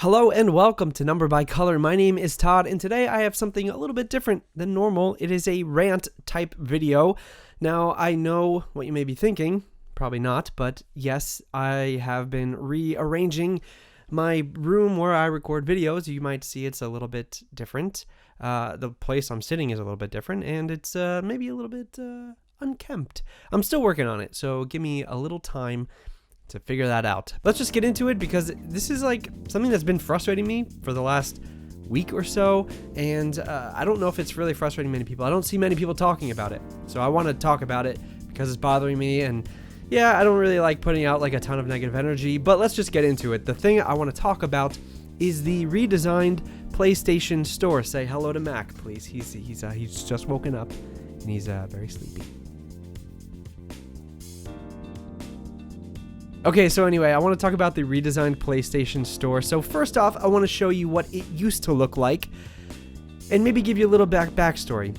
Hello and welcome to Number by Color. My name is Todd, and today I have something a little bit different than normal. It is a rant type video. Now, I know what you may be thinking, probably not, but yes, I have been rearranging my room where I record videos. You might see it's a little bit different. The place I'm sitting is a little bit different, and it's maybe a little bit unkempt. I'm still working on it, so give me a little time to figure that out. Let's just get into it, because this is like something that's been frustrating me for the last week or so, and I don't know if it's really frustrating many people. I don't see many people talking about it, so I want to talk about it because it's bothering me. And yeah, I don't really like putting out like a ton of negative energy, but let's just get into it. The thing I want to talk about is the redesigned PlayStation Store. Say hello to Mac, please. He's just woken up and he's very sleepy. Okay, so anyway, I want to talk about the redesigned PlayStation Store. So first off, I want to show you what it used to look like and maybe give you a little backstory.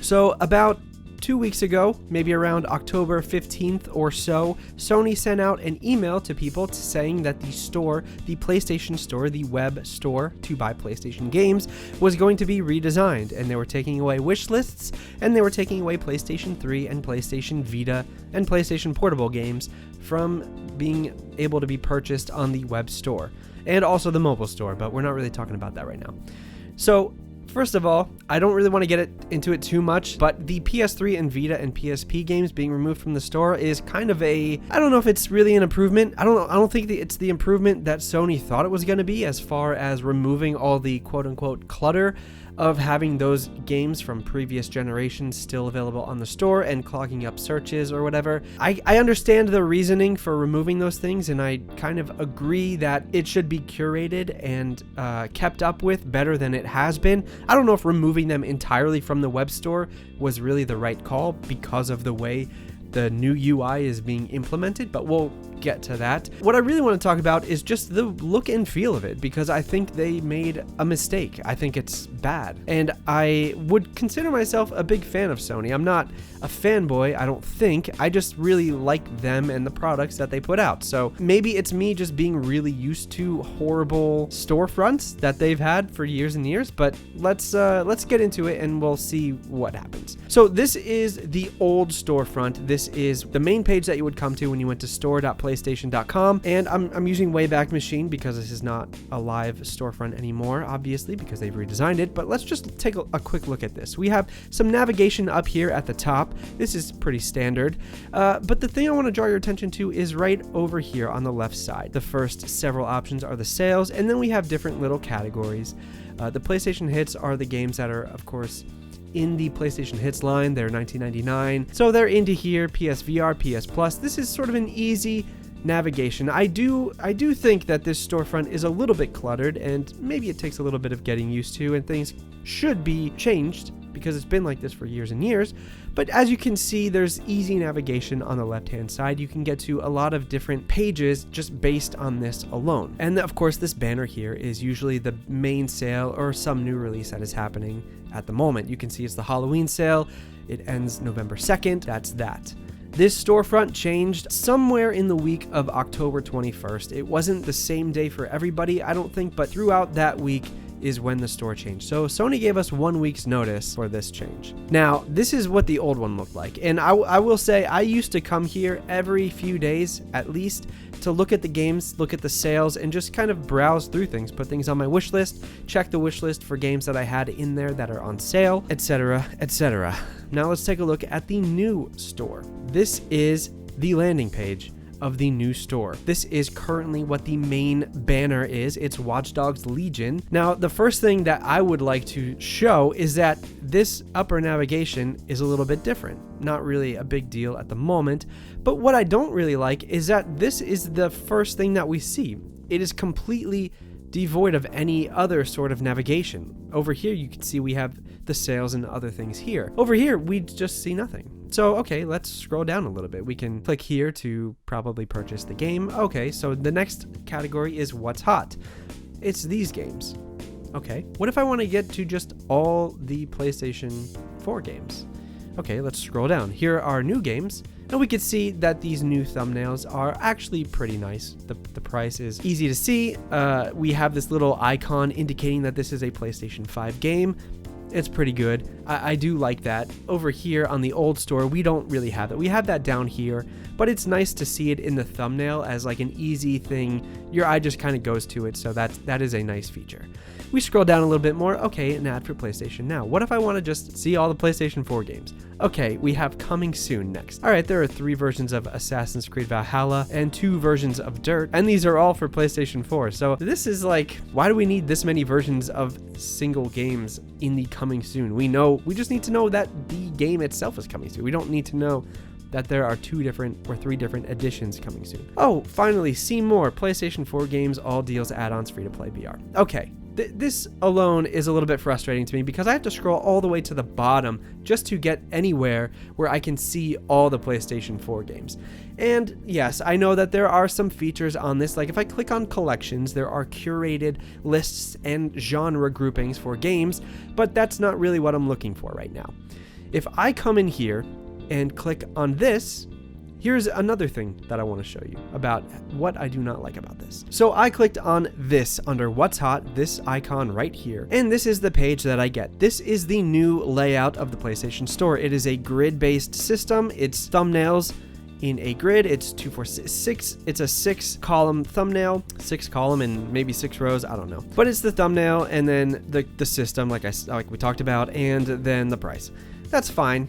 So about 2 weeks ago, maybe around October 15th or so, Sony sent out an email to people saying that the store, the PlayStation Store, the web store to buy PlayStation games, was going to be redesigned, and they were taking away wish lists, and they were taking away PlayStation 3 and PlayStation Vita and PlayStation Portable games from being able to be purchased on the web store, and also the mobile store, but we're not really talking about that right now. So first of all, I don't really want to get into it too much, but the PS3 and Vita and PSP games being removed from the store is kind of I don't know if it's really an improvement. I don't think it's the improvement that Sony thought it was going to be, as far as removing all the quote-unquote clutter of having those games from previous generations still available on the store and clogging up searches or whatever. I understand the reasoning for removing those things, and I kind of agree that it should be curated and kept up with better than it has been. I don't know if removing them entirely from the web store was really the right call because of the way the new UI is being implemented, but we'll get to that. What I really want to talk about is just the look and feel of it, because I think they made a mistake. I think it's bad, and I would consider myself a big fan of Sony. I'm not a fanboy, I don't think. I just really like them and the products that they put out. So maybe it's me just being really used to horrible storefronts that they've had for years and years, but let's get into it and we'll see what happens. So this is the old storefront. This is the main page that you would come to when you went to store.playstation.com, and I'm using Wayback Machine because this is not a live storefront anymore, obviously, because they've redesigned it. But let's just take a quick look at this. We have some navigation up here at the top. This is pretty standard, but the thing I want to draw your attention to is right over here on the left side. The first several options are the sales, and then we have different little categories. The PlayStation Hits are the games that are, of course, in the PlayStation Hits line. They're $19.99, so they're into here. PSVR, PS Plus. This is sort of an easy navigation. I do think that this storefront is a little bit cluttered, and maybe it takes a little bit of getting used to, and things should be changed because it's been like this for years and years. But as you can see, there's easy navigation on the left-hand side. You can get to a lot of different pages just based on this alone. And of course, this banner here is usually the main sale or some new release that is happening at the moment. You can see it's the Halloween sale. It ends November 2nd. That's that. This storefront changed somewhere in the week of October 21st. It wasn't the same day for everybody, I don't think, but throughout that week is when the store changed. So Sony gave us 1 week's notice for this change. Now, this is what the old one looked like. And I will say, I used to come here every few days at least to look at the games, look at the sales, and just kind of browse through things, put things on my wish list, check the wish list for games that I had in there that are on sale, etc., etc. Now let's take a look at the new store. This is the landing page of the new store. This is currently what the main banner is. It's Watch Dogs Legion. Now, the first thing that I would like to show is that this upper navigation is a little bit different. Not really a big deal at the moment, but what I don't really like is that this is the first thing that we see. It is completely devoid of any other sort of navigation. Over here, you can see we have the sales and other things here. Over here, we just see nothing. So, okay, let's scroll down a little bit. We can click here to probably purchase the game. Okay, so the next category is what's hot. It's these games. Okay, what if I want to get to just all the PlayStation 4 games? Okay, let's scroll down. Here are new games, and we can see that these new thumbnails are actually pretty nice. The price is easy to see. We have this little icon indicating that this is a PlayStation 5 game. It's pretty good. I do like that. Over here on the old store, we don't really have that. We have that down here, but it's nice to see it in the thumbnail as like an easy thing. Your eye just kind of goes to it, so that is a nice feature. We scroll down a little bit more. Okay, an ad for PlayStation Now. What if I want to just see all the PlayStation 4 games? Okay, we have coming soon next. All right, there are 3 versions of Assassin's Creed Valhalla and 2 versions of Dirt, and these are all for PlayStation 4. So this is like, why do we need this many versions of single games in the coming soon? We just need to know that the game itself is coming soon. We don't need to know that there are 2 different or 3 different editions coming soon. Oh, finally, see more. PlayStation 4 games, all deals, add-ons, free-to-play VR. Okay. This alone is a little bit frustrating to me because I have to scroll all the way to the bottom just to get anywhere where I can see all the PlayStation 4 games. And yes, I know that there are some features on this, like if I click on collections, there are curated lists and genre groupings for games, but that's not really what I'm looking for right now. If I come in here and click on this, here's another thing that I want to show you about what I do not like about this. So I clicked on this under What's Hot, this icon right here, and this is the page that I get. This is the new layout of the PlayStation Store. It is a grid-based system. It's thumbnails in a grid. It's 2, 4, 6. It's a 6-column thumbnail, 6-column and maybe 6 rows. I don't know, but it's the thumbnail and then the system, like we talked about, and then the price. That's fine.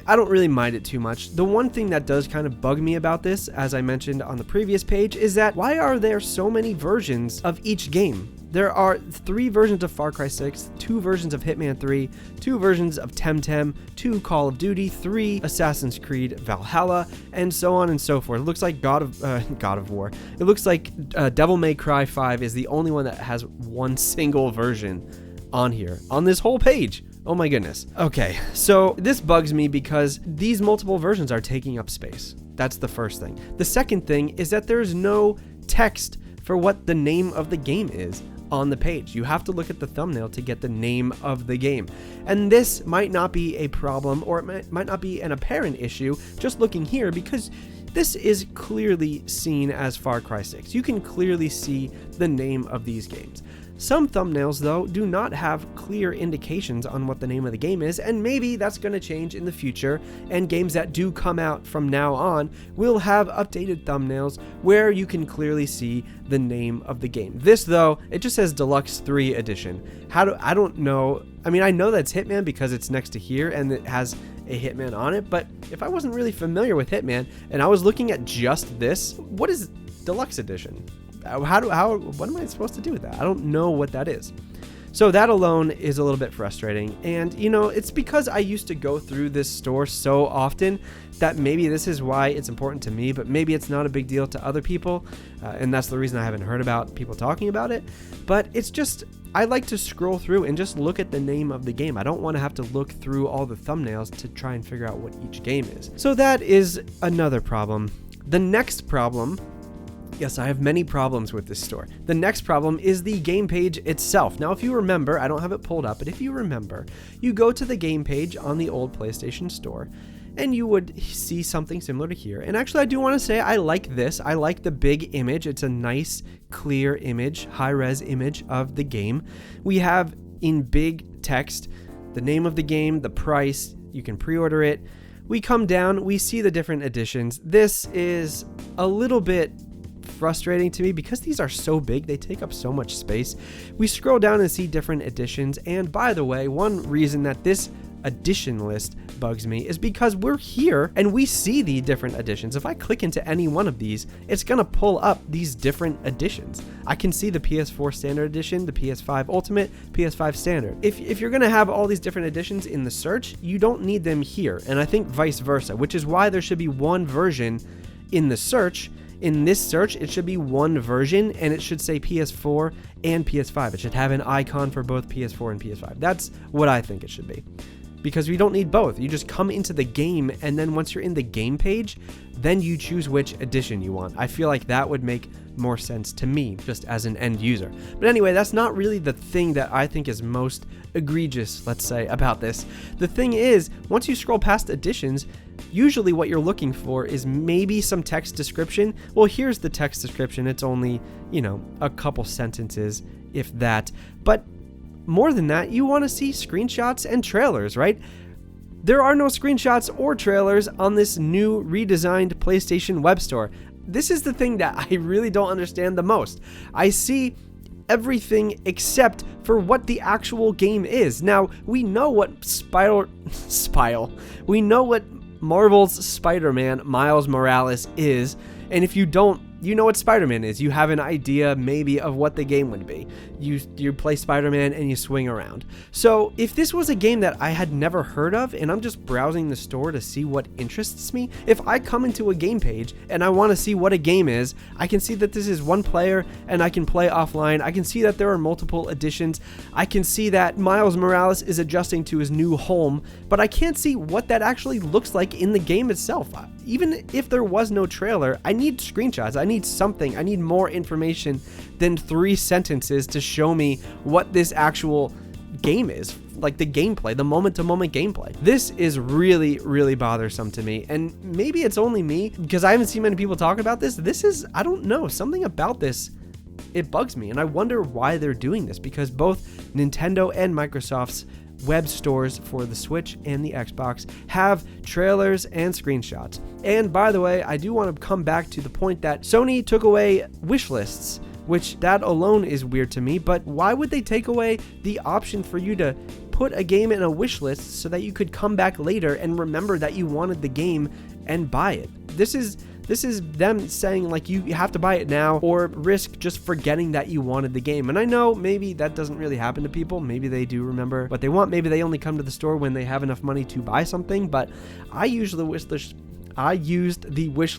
I don't really mind it too much. The one thing that does kind of bug me about this, as I mentioned on the previous page, is that why are there so many versions of each game? There are 3 versions of Far Cry 6, 2 versions of Hitman 3, 2 versions of Temtem, 2 Call of Duty, 3 Assassin's Creed Valhalla, and so on and so forth. It looks like God of War. It looks like Devil May Cry 5 is the only one that has one single version on here, on this whole page. Oh my goodness. Okay, so this bugs me because these multiple versions are taking up space. That's the first thing. The second thing is that there's no text for what the name of the game is on the page. You have to look at the thumbnail to get the name of the game. And this might not be a problem, or it might not be an apparent issue just looking here, because this is clearly seen as Far Cry 6. You can clearly see the name of these games. Some thumbnails, though, do not have clear indications on what the name of the game is, and maybe that's going to change in the future, and games that do come out from now on will have updated thumbnails where you can clearly see the name of the game. This, though, it just says Deluxe 3 Edition. I don't know. I mean, I know that's Hitman because it's next to here and it has a Hitman on it, but if I wasn't really familiar with Hitman and I was looking at just this, what is Deluxe Edition? What am I supposed to do with that? I don't know what that is. So that alone is a little bit frustrating. And, it's because I used to go through this store so often that maybe this is why it's important to me, but maybe it's not a big deal to other people. And that's the reason I haven't heard about people talking about it. But it's just, I like to scroll through and just look at the name of the game. I don't want to have to look through all the thumbnails to try and figure out what each game is. So that is another problem. The next problem, yes, I have many problems with this store. The next problem is the game page itself. Now, if you remember, I don't have it pulled up, but if you remember, you go to the game page on the old PlayStation Store, and you would see something similar to here. And actually, I do want to say I like this. I like the big image. It's a nice, clear image, high-res image of the game. We have in big text the name of the game, the price. You can pre-order it. We come down, we see the different editions. This is a little bit frustrating to me because these are so big, they take up so much space. We scroll down and see different editions, and by the way, one reason that this edition list bugs me is because we're here and we see the different editions. If I click into any one of these, it's gonna pull up these different editions. I can see the PS4 Standard Edition, the PS5 Ultimate, PS5 Standard. If you're gonna have all these different editions in the search, you don't need them here, and I think vice versa, which is why there should be one version in the search. In this search, it should be one version, and it should say PS4 and PS5. It should have an icon for both PS4 and PS5. That's what I think it should be. because we don't need both. You just come into the game, and then once you're in the game page, then you choose which edition you want. I feel like that would make more sense to me, just as an end user. But anyway, that's not really the thing that I think is most egregious, let's say, about this. The thing is, once you scroll past editions, usually what you're looking for is maybe some text description. Well, here's the text description. It's only, a couple sentences, if that. But more than that, you want to see screenshots and trailers, right? There are no screenshots or trailers on this new redesigned PlayStation web store. This is the thing that I really don't understand the most. I see everything except for what the actual game is. Now, we know what we know what Marvel's Spider-Man Miles Morales is, and if you don't, you know what Spider-Man is. You have an idea maybe of what the game would be. You play Spider-Man and you swing around. So if this was a game that I had never heard of and I'm just browsing the store to see what interests me, if I come into a game page and I want to see what a game is, I can see that this is one player and I can play offline. I can see that there are multiple editions. I can see that Miles Morales is adjusting to his new home, but I can't see what that actually looks like in the game itself. Even if there was no trailer, I need screenshots. I need something. I need more information than 3 sentences to show me what this actual game is, like the gameplay, the moment-to-moment gameplay. This is really, really bothersome to me, and maybe it's only me because I haven't seen many people talk about this. I don't know, something about this, it bugs me, and I wonder why they're doing this, because both Nintendo and Microsoft's web stores for the Switch and the Xbox have trailers and screenshots. And by the way, I do want to come back to the point that Sony took away Wishlists, which that alone is weird to me, but why would they take away the option for you to put a game in a wish list so that you could come back later and remember that you wanted the game and buy it? This is them saying like you have to buy it now or risk just forgetting that you wanted the game. And I know maybe that doesn't really happen to people. Maybe they do remember what they want. Maybe they only come to the store when they have enough money to buy something. But I used the wish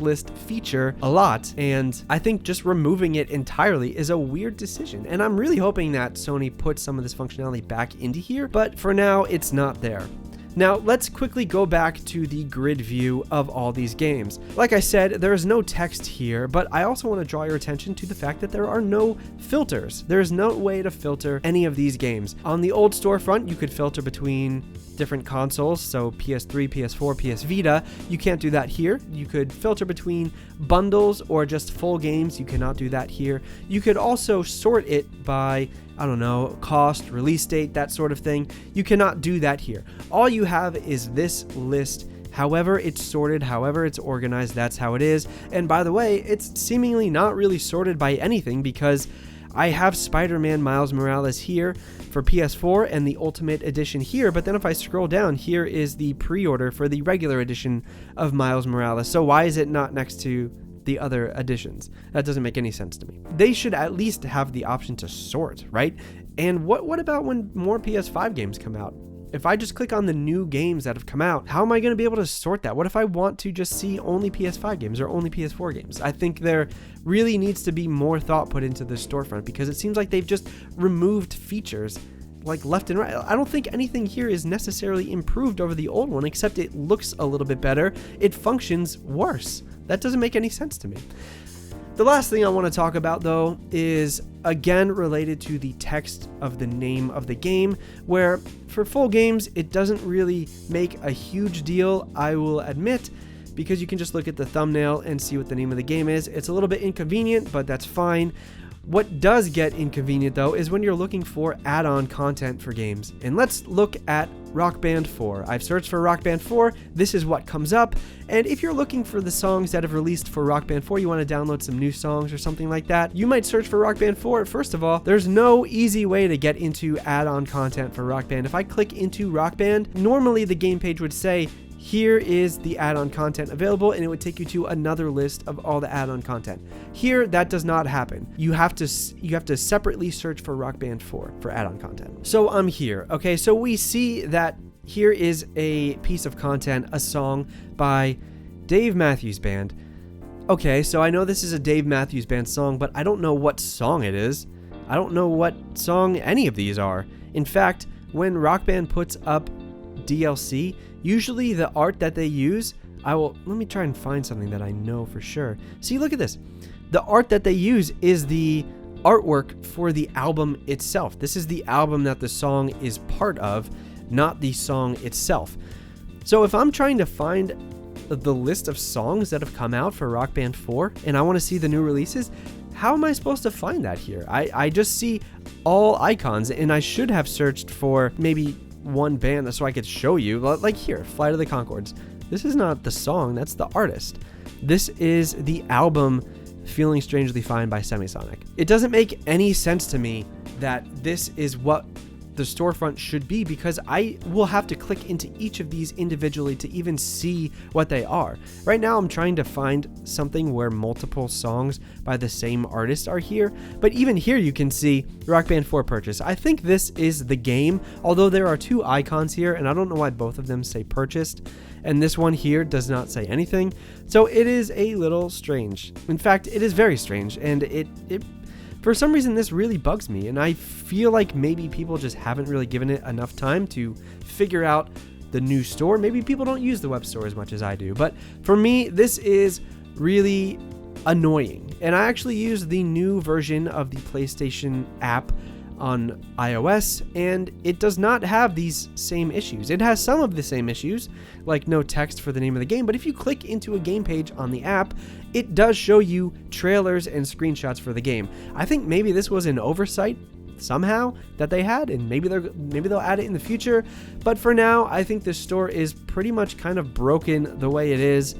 list feature a lot, and I think just removing it entirely is a weird decision. And I'm really hoping that Sony puts some of this functionality back into here, but for now it's not there. Now, let's quickly go back to the grid view of all these games. Like I said, there is no text here, but I also want to draw your attention to the fact that there are no filters. There is no way to filter any of these games. On the old storefront, you could filter between different consoles, so PS3, PS4, PS Vita. You can't do that here. You could filter between bundles or just full games. You cannot do that here. You could also sort it by, I don't know, cost, release date, that sort of thing. You cannot do that here. All you have is this list. However it's sorted, however it's organized, that's how it is. And by the way, it's seemingly not really sorted by anything, because I have Spider-Man Miles Morales here for PS4 and the Ultimate Edition here, but then if I scroll down, here is the pre-order for the regular edition of Miles Morales. So why is it not next to the other editions? That doesn't make any sense to me. They should at least have the option to sort, right? And what about when more PS5 games come out? If I just click on the new games that have come out, how am I going to be able to sort that? What if I want to just see only PS5 games or only PS4 games? I think there really needs to be more thought put into the storefront, because it seems like they've just removed features like left and right. I don't think anything here is necessarily improved over the old one, except it looks a little bit better. It functions worse. That doesn't make any sense to me. The last thing I want to talk about, though, is again related to the text of the name of the game, where for full games, it doesn't really make a huge deal, I will admit, because you can just look at the thumbnail and see what the name of the game is. It's a little bit inconvenient, but that's fine. What does get inconvenient, though, is when you're looking for add-on content for games. And let's look at Rock Band 4. I've searched for Rock Band 4. This is what comes up. And if you're looking for the songs that have released for Rock Band 4, you want to download some new songs or something like that, you might search for Rock Band 4. First of all, there's no easy way to get into add-on content for Rock Band. If I click into Rock Band, normally the game page would say, here is the add-on content available, and it would take you to another list of all the add-on content. Here, that does not happen. You have to separately search for Rock Band 4 for add-on content. So I'm here. Okay, so we see that here is a piece of content, a song by Dave Matthews Band. Okay, so I know this is a Dave Matthews Band song, but I don't know what song it is. I don't know what song any of these are. In fact, when Rock Band puts up DLC, usually the art that they use, let me try and find something that I know for sure. See, look at this. The art that they use is the artwork for the album itself. This is the album that the song is part of, not the song itself. So if I'm trying to find the list of songs that have come out for Rock Band 4 and I want to see the new releases, how am I supposed to find that here? I just see all icons, and I should have searched for maybe one band so I could show you. Like here, Flight of the Conchords. This is not the song, that's the artist. This is the album Feeling Strangely Fine by Semisonic. It doesn't make any sense to me that this is what the storefront should be, because I will have to click into each of these individually to even see what they are. Right now I'm trying to find something where multiple songs by the same artist are here, but even here you can see Rock Band 4 purchase. I think this is the game, although there are two icons here and I don't know why both of them say purchased, and this one here does not say anything. So it is a little strange. In fact, it is very strange, and it for some reason, this really bugs me, and I feel like maybe people just haven't really given it enough time to figure out the new store. Maybe people don't use the web store as much as I do, but for me, this is really annoying. And I actually use the new version of the PlayStation app on iOS, and it does not have these same issues. It has some of the same issues, like no text for the name of the game, but if you click into a game page on the app, it does show you trailers and screenshots for the game. I think maybe this was an oversight somehow that they had, and maybe they'll add it in the future, but for now, I think this store is pretty much kind of broken the way it is.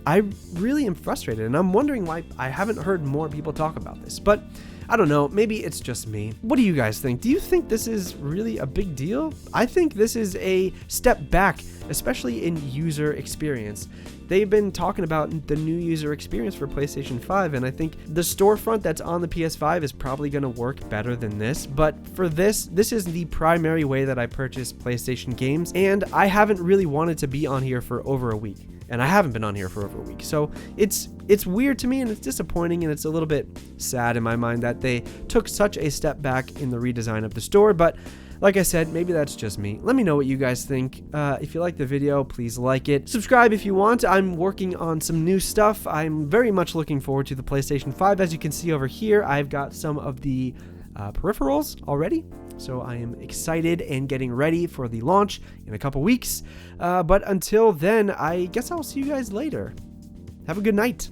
I really am frustrated, and I'm wondering why I haven't heard more people talk about this, but I don't know, maybe it's just me. What do you guys think? Do you think this is really a big deal? I think this is a step back, especially in user experience. They've been talking about the new user experience for PlayStation 5, and I think the storefront that's on the PS5 is probably going to work better than this, but for this is the primary way that I purchase PlayStation games, and I haven't really wanted to be on here for over a week. And I haven't been on here for over a week. So it's weird to me, and it's disappointing, and it's a little bit sad in my mind that they took such a step back in the redesign of the store. But like I said, maybe that's just me. Let me know what you guys think. If you like the video, please like it. Subscribe if you want. I'm working on some new stuff. I'm very much looking forward to the PlayStation 5. As you can see over here, I've got some of the peripherals already. So I am excited and getting ready for the launch in a couple weeks. But until then, I guess I'll see you guys later. Have a good night.